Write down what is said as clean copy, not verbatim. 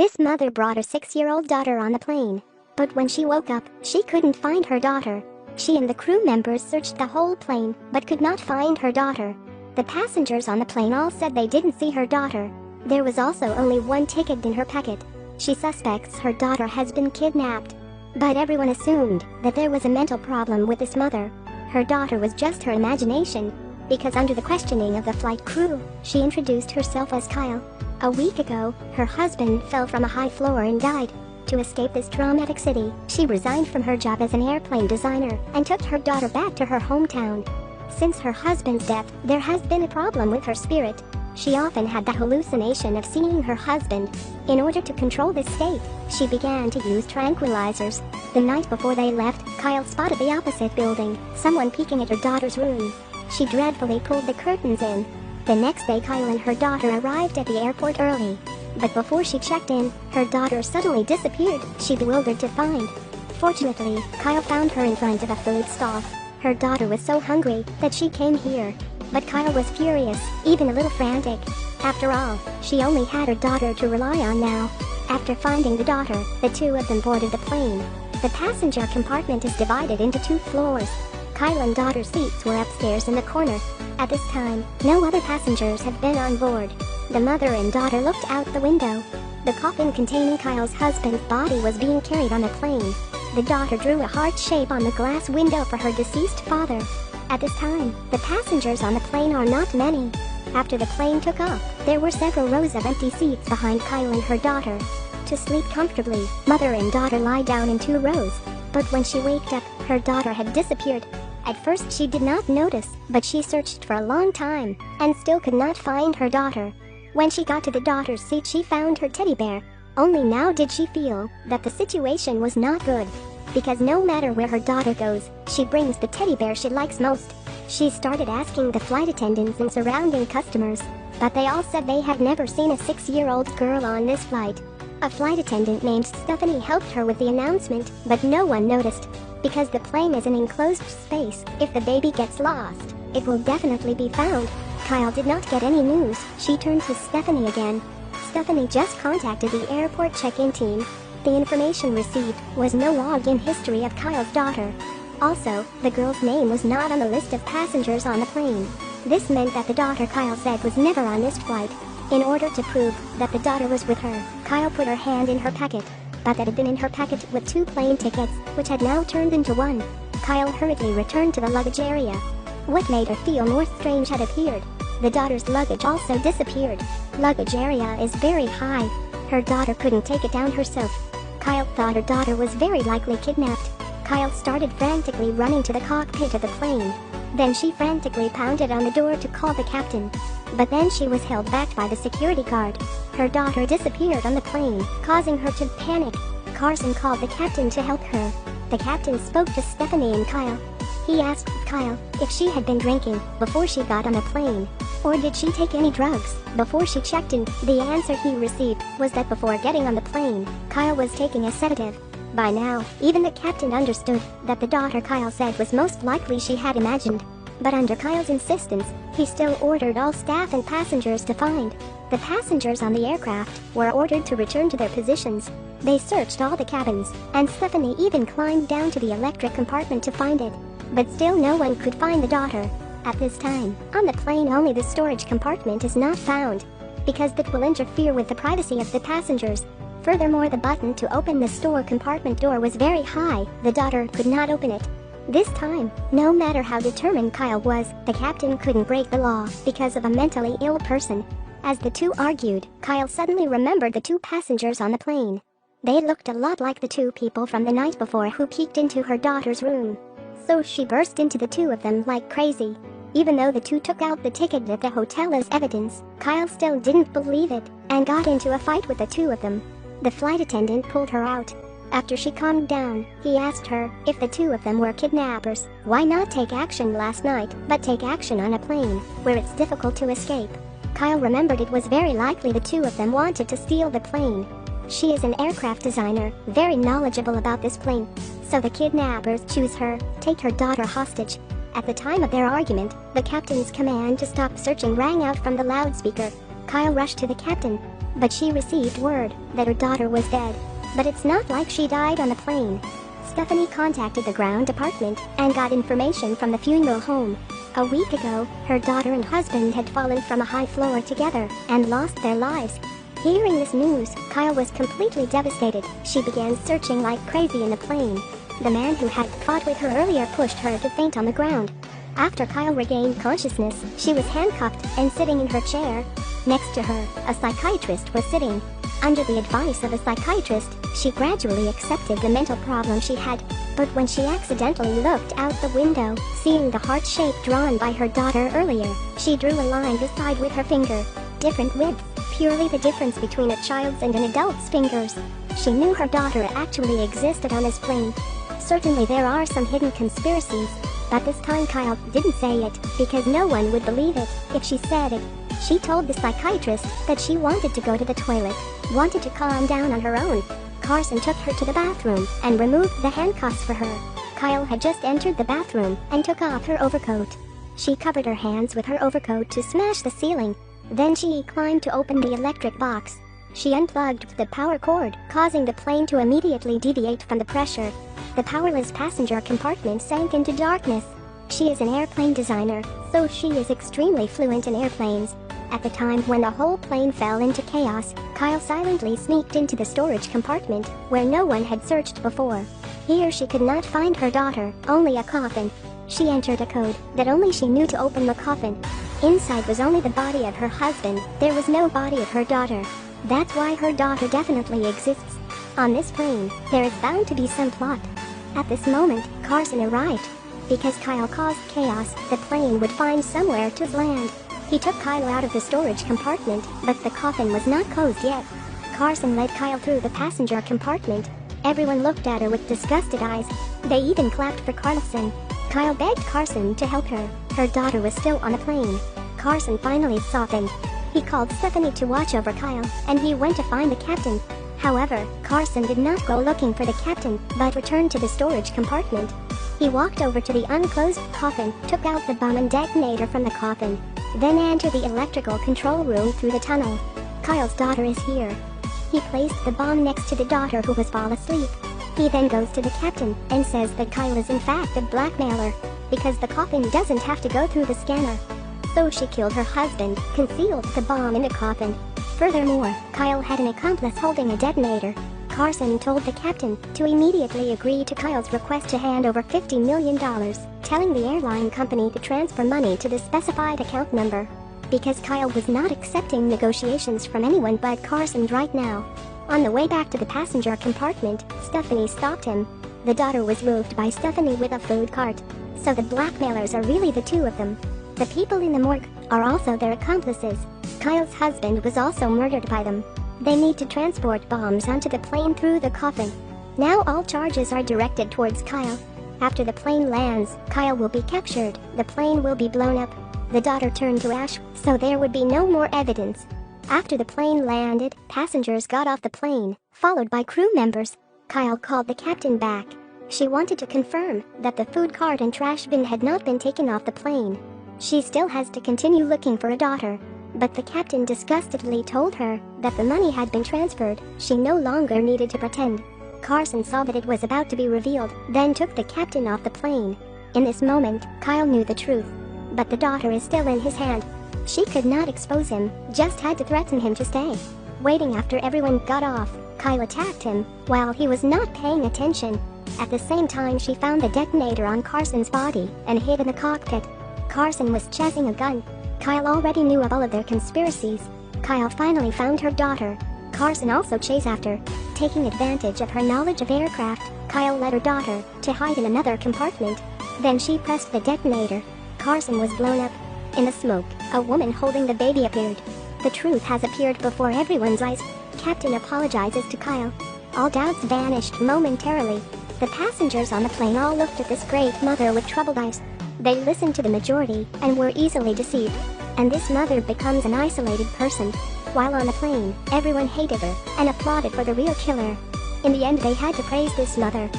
This mother brought her 6-year-old daughter on the plane. But when she woke up, she couldn't find her daughter. She and the crew members searched the whole plane, but could not find her daughter. The passengers on the plane all said they didn't see her daughter. There was also only one ticket in her packet. She suspects her daughter has been kidnapped. But everyone assumed that there was a mental problem with this mother. Her daughter was just her imagination, because under the questioning of the flight crew, she introduced herself as Kyle. A week ago, her husband fell from a high floor and died. To escape this traumatic city, she resigned from her job as an airplane designer and took her daughter back to her hometown. Since her husband's death, there has been a problem with her spirit. She often had the hallucination of seeing her husband. In order to control this state, she began to use tranquilizers. The night before they left, Kyle spotted the opposite building, someone peeking at her daughter's room. She dreadfully pulled the curtains in. The next day, Kyle and her daughter arrived at the airport early. But before she checked in, her daughter suddenly disappeared. She bewildered to find. Fortunately, Kyle found her in front of a food stall. Her daughter was so hungry that she came here. But Kyle was furious, even a little frantic. After all, she only had her daughter to rely on now. After finding the daughter, the two of them boarded the plane. The passenger compartment is divided into 2 floors. Kyle and daughter's seats were upstairs in the corner. At this time, no other passengers had been on board. The mother and daughter looked out the window. The coffin containing Kyle's husband's body was being carried on the plane. The daughter drew a heart shape on the glass window for her deceased father. At this time, the passengers on the plane are not many. After the plane took off, there were several rows of empty seats behind Kyle and her daughter. To sleep comfortably, mother and daughter lie down in 2 rows. But when she waked up, her daughter had disappeared. At first she did not notice, but she searched for a long time, and still could not find her daughter. When she got to the daughter's seat, she found her teddy bear. Only now did she feel that the situation was not good. Because no matter where her daughter goes, she brings the teddy bear she likes most. She started asking the flight attendants and surrounding customers, but they all said they had never seen a 6-year-old girl on this flight. A flight attendant named Stephanie helped her with the announcement, but no one noticed. Because the plane is an enclosed space, if the baby gets lost, it will definitely be found. Kyle did not get any news. She turned to Stephanie again. Stephanie just contacted the airport check-in team. The information received was no login history of Kyle's daughter. Also, the girl's name was not on the list of passengers on the plane. This meant that the daughter Kyle said was never on this flight. In order to prove that the daughter was with her, Kyle put her hand in her packet, but that had been in her packet with 2 plane tickets, which had now turned into 1. Kyle hurriedly returned to the luggage area. What made her feel more strange had appeared. The daughter's luggage also disappeared. Luggage area is very high. Her daughter couldn't take it down herself. Kyle thought her daughter was very likely kidnapped. Kyle started frantically running to the cockpit of the plane. Then she frantically pounded on the door to call the captain. But then she was held back by the security guard. Her daughter disappeared on the plane, causing her to panic. Carson called the captain to help her. The captain spoke to Stephanie and Kyle. He asked Kyle if she had been drinking before she got on the plane, or did she take any drugs before she checked in. The answer he received was that before getting on the plane, Kyle was taking a sedative. By now, even the captain understood that the daughter Kyle said was most likely she had imagined. But under Kyle's insistence, he still ordered all staff and passengers to find. The passengers on the aircraft were ordered to return to their positions. They searched all the cabins, and Stephanie even climbed down to the electric compartment to find it. But still no one could find the daughter. At this time, on the plane only the storage compartment is not found, because that will interfere with the privacy of the passengers. Furthermore, the button to open the store compartment door was very high. The daughter could not open it. This time, no matter how determined Kyle was, the captain couldn't break the law because of a mentally ill person. As the two argued, Kyle suddenly remembered the 2 passengers on the plane. They looked a lot like the 2 people from the night before who peeked into her daughter's room. So she burst into the 2 of them like crazy. Even though the 2 took out the ticket at the hotel as evidence, Kyle still didn't believe it and got into a fight with the 2 of them. The flight attendant pulled her out. After she calmed down, he asked her if the 2 of them were kidnappers. Why not take action last night, but take action on a plane, where it's difficult to escape? Kyle remembered it was very likely the 2 of them wanted to steal the plane. She is an aircraft designer, very knowledgeable about this plane. So the kidnappers choose her, take her daughter hostage. At the time of their argument, the captain's command to stop searching rang out from the loudspeaker. Kyle rushed to the captain. but she received word that her daughter was dead. But it's not like she died on the plane. Stephanie contacted the ground department and got information from the funeral home. A week ago, her daughter and husband had fallen from a high floor together and lost their lives. Hearing this news, Kyle was completely devastated. She began searching like crazy in the plane. The man who had fought with her earlier pushed her to faint on the ground. After Kyle regained consciousness, she was handcuffed and sitting in her chair. Next to her, a psychiatrist was sitting. Under the advice of a psychiatrist, she gradually accepted the mental problem she had. But when she accidentally looked out the window, seeing the heart shape drawn by her daughter earlier, she drew a line beside with her finger. Different width, purely the difference between a child's and an adult's fingers. She knew her daughter actually existed on this plane. Certainly there are some hidden conspiracies, but this time Kyle didn't say it because no one would believe it if she said it. She told the psychiatrist that she wanted to go to the toilet, wanted to calm down on her own. Carson took her to the bathroom and removed the handcuffs for her. Kyle had just entered the bathroom and took off her overcoat. She covered her hands with her overcoat to smash the ceiling. Then she climbed to open the electric box. She unplugged the power cord, causing the plane to immediately deviate from the pressure. The powerless passenger compartment sank into darkness. She is an airplane designer, so she is extremely fluent in airplanes. At the time when the whole plane fell into chaos, Kyle silently sneaked into the storage compartment, where no one had searched before. Here she could not find her daughter, only a coffin. She entered a code that only she knew to open the coffin. Inside was only the body of her husband. There was no body of her daughter. That's why her daughter definitely exists. On this plane, there is bound to be some plot. At this moment, Carson arrived. Because Kyle caused chaos, the plane would find somewhere to land. He took Kyle out of the storage compartment, but the coffin was not closed yet. Carson led Kyle through the passenger compartment. Everyone looked at her with disgusted eyes. They even clapped for Carson. Kyle begged Carson to help her. Her daughter was still on the plane. Carson finally softened. He called Stephanie to watch over Kyle, and he went to find the captain. However, Carson did not go looking for the captain, but returned to the storage compartment. He walked over to the unclosed coffin, took out the bomb and detonator from the coffin, then entered the electrical control room through the tunnel. Kyle's daughter is here. He placed the bomb next to the daughter who was fall asleep. He then goes to the captain and says that Kyle is in fact a blackmailer, because the coffin doesn't have to go through the scanner. So she killed her husband, concealed the bomb in the coffin. Furthermore, Kyle had an accomplice holding a detonator. Carson told the captain to immediately agree to Kyle's request to hand over $50 million, telling the airline company to transfer money to the specified account number. Because Kyle was not accepting negotiations from anyone but Carson right now. On the way back to the passenger compartment, Stephanie stopped him. The daughter was moved by Stephanie with a food cart. So the blackmailers are really the two of them. The people in the morgue are also their accomplices. Kyle's husband was also murdered by them. They need to transport bombs onto the plane through the coffin. Now all charges are directed towards Kyle. After the plane lands, Kyle will be captured. The plane will be blown up. The daughter turned to ash, so there would be no more evidence. After the plane landed, passengers got off the plane, followed by crew members. Kyle called the captain back. She wanted to confirm that the food cart and trash bin had not been taken off the plane. She still has to continue looking for a daughter. But the captain disgustedly told her that the money had been transferred. She no longer needed to pretend. Carson saw that it was about to be revealed, then took the captain off the plane. In this moment, Kyle knew the truth. But the daughter is still in his hand. She could not expose him, just had to threaten him to stay. Waiting after everyone got off, Kyle attacked him while he was not paying attention. At the same time, she found the detonator on Carson's body and hid in the cockpit. Carson was chasing a gun. Kyle already knew of all of their conspiracies. Kyle finally found her daughter. Carson also chased after. Taking advantage of her knowledge of aircraft, Kyle led her daughter to hide in another compartment. Then she pressed the detonator. Carson was blown up. In the smoke, a woman holding the baby appeared. The truth has appeared before everyone's eyes. Captain apologizes to Kyle. All doubts vanished momentarily. The passengers on the plane all looked at this great mother with troubled eyes. They listened to the majority and were easily deceived. And this mother becomes an isolated person. While on the plane, everyone hated her and applauded for the real killer. In the end, they had to praise this mother.